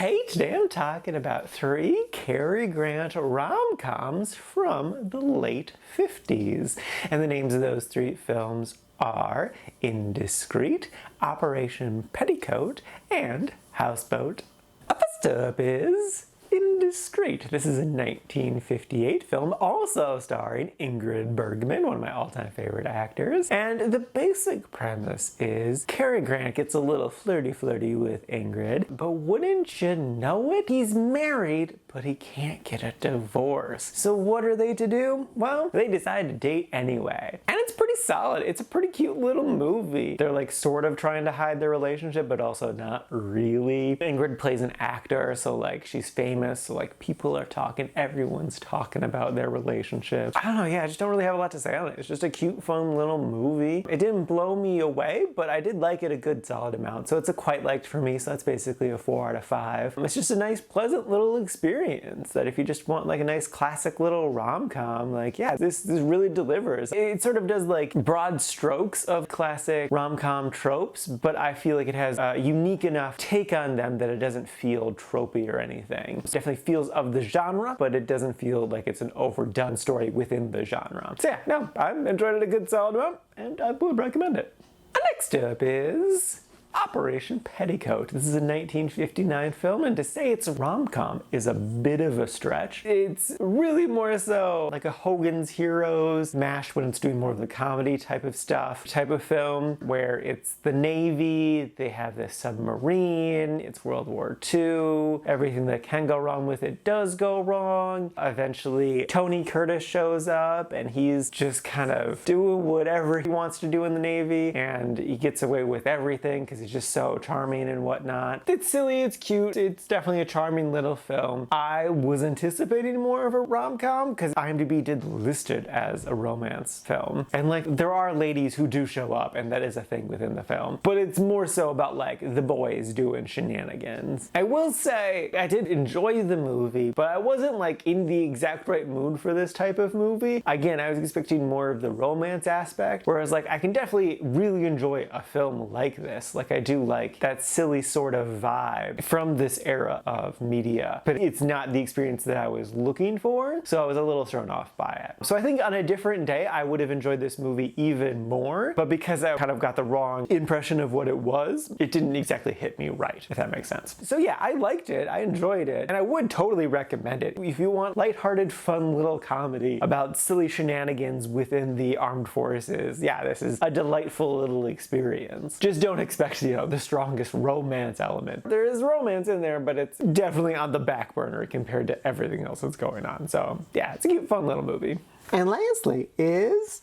Hey, today I'm talking about 3 Cary Grant rom-coms from the late 50s. And the names of those 3 films are Indiscreet, Operation Petticoat, and Houseboat. First up is Indiscreet. This is a 1958 film, also starring Ingrid Bergman, one of my all-time favorite actors. And the basic premise is Cary Grant gets a little flirty with Ingrid, but wouldn't you know it, he's married, but he can't get a divorce. So what are they to do? Well, they decide to date anyway. And it's pretty solid. It's a pretty cute little movie. They're like sort of trying to hide their relationship, but also not really. Ingrid plays an actor, so like she's famous, so like people are talking, everyone's talking about their relationship. I don't know, yeah, I just don't really have a lot to say on it. It's just a cute, fun little movie. It didn't blow me away, but I did like it a good solid amount. So it's a quite liked for me, so that's basically a 4 out of 5. It's just a nice, pleasant little experience that if you just want like a nice classic little rom-com, like yeah, this really delivers. It sort of does like broad strokes of classic rom-com tropes, but I feel like it has a unique enough take on them that it doesn't feel tropey or anything. It definitely feels of the genre, but it doesn't feel like it's an overdone story within the genre. So yeah, no, I enjoyed it a good solid amount, and I would recommend it. Next up is Operation Petticoat. This is a 1959 film, and to say it's a rom-com is a bit of a stretch. It's really more so like a Hogan's Heroes MASH when it's doing more of the comedy type of stuff, type of film where it's the Navy, they have this submarine, it's World War II, everything that can go wrong with it does go wrong. Eventually, Tony Curtis shows up and he's just kind of doing whatever he wants to do in the Navy, and he gets away with everything because he's just so charming and whatnot. It's silly, it's cute, it's definitely a charming little film. I was anticipating more of a rom-com because IMDb did list it as a romance film. And like, there are ladies who do show up, and that is a thing within the film. But it's more so about like the boys doing shenanigans. I will say, I did enjoy the movie, but I wasn't like in the exact right mood for this type of movie. Again, I was expecting more of the romance aspect, whereas like I can definitely really enjoy a film like this. Like I do like that silly sort of vibe from this era of media, but it's not the experience that I was looking for, so I was a little thrown off by it. So I think on a different day, I would have enjoyed this movie even more, but because I kind of got the wrong impression of what it was, it didn't exactly hit me right, if that makes sense. So yeah, I liked it, I enjoyed it, and I would totally recommend it. If you want lighthearted, fun little comedy about silly shenanigans within the armed forces, yeah, this is a delightful little experience. Just don't expect, you know, the strongest romance element. There is romance in there, but it's definitely on the back burner compared to everything else that's going on. So yeah, it's a cute, fun little movie. And lastly is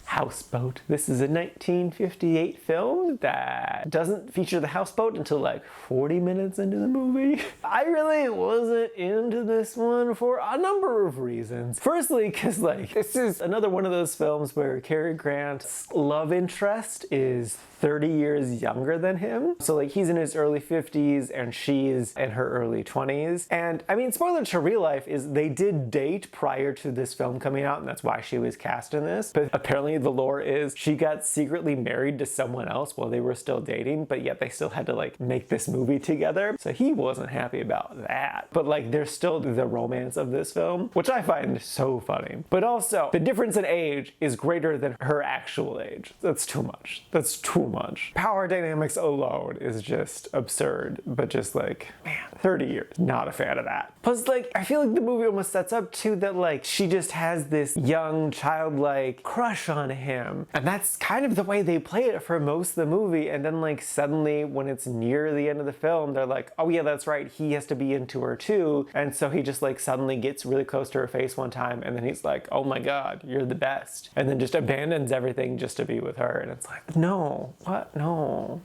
Houseboat. This is a 1958 film that doesn't feature the houseboat until like 40 minutes into the movie. I really wasn't into this one for a number of reasons. Firstly, because like, this is another one of those films where Cary Grant's love interest is 30 years younger than him. So like he's in his early 50s and she's in her early 20s. And I mean, spoiler to real life is they did date prior to this film coming out, and that's why she was cast in this. But apparently the lore is she got secretly married to someone else while they were still dating, but yet they still had to like make this movie together. So he wasn't happy about that. But like there's still the romance of this film, which I find so funny. But also the difference in age is greater than her actual age. That's too much. That's too much. Power dynamics alone is just absurd, but just like, man, 30 years, not a fan of that. Plus like, I feel like the movie almost sets up too that like she just has this young childlike crush on him, and that's kind of the way they play it for most of the movie. And then like suddenly when it's near the end of the film, they're like, oh yeah, that's right, he has to be into her too. And so he just like suddenly gets really close to her face one time, and then he's like, oh my god, you're the best, and then just abandons everything just to be with her. And it's like, no, what? No,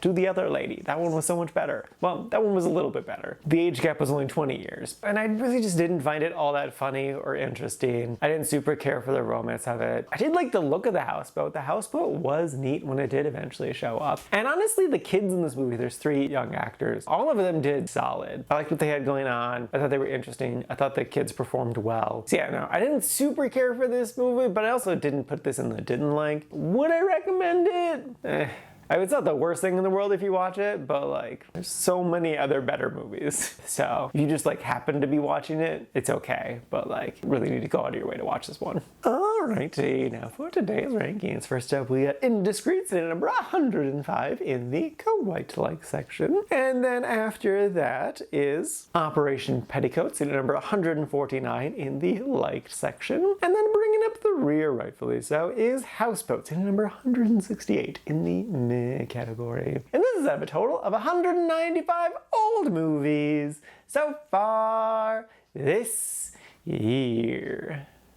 do the other lady. That one was so much better. Well, that one was a little bit better. The age gap was only 20 years. And I really just didn't find it all that funny or interesting. I didn't super care for the romance of it. I did like the look of the houseboat. The houseboat was neat when it did eventually show up. And honestly, the kids in this movie, there's 3 young actors. All of them did solid. I liked what they had going on. I thought they were interesting. I thought the kids performed well. So yeah, no, I didn't super care for this movie, but I also didn't put this in the didn't like. Would I recommend it? It's not the worst thing in the world if you watch it, but like, there's so many other better movies. So if you just like happen to be watching it, it's okay. But like, you really need to go out of your way to watch this one. Alrighty, now for today's rankings. First up, we got Indiscreet at number 105 in the quite-like section. And then after that is Operation Petticoat at number 149 in the liked section. And then bringing up the rear, rightfully so, is Houseboat at number 168 in the meh category. And this is out of a total of 195 old movies so far this year.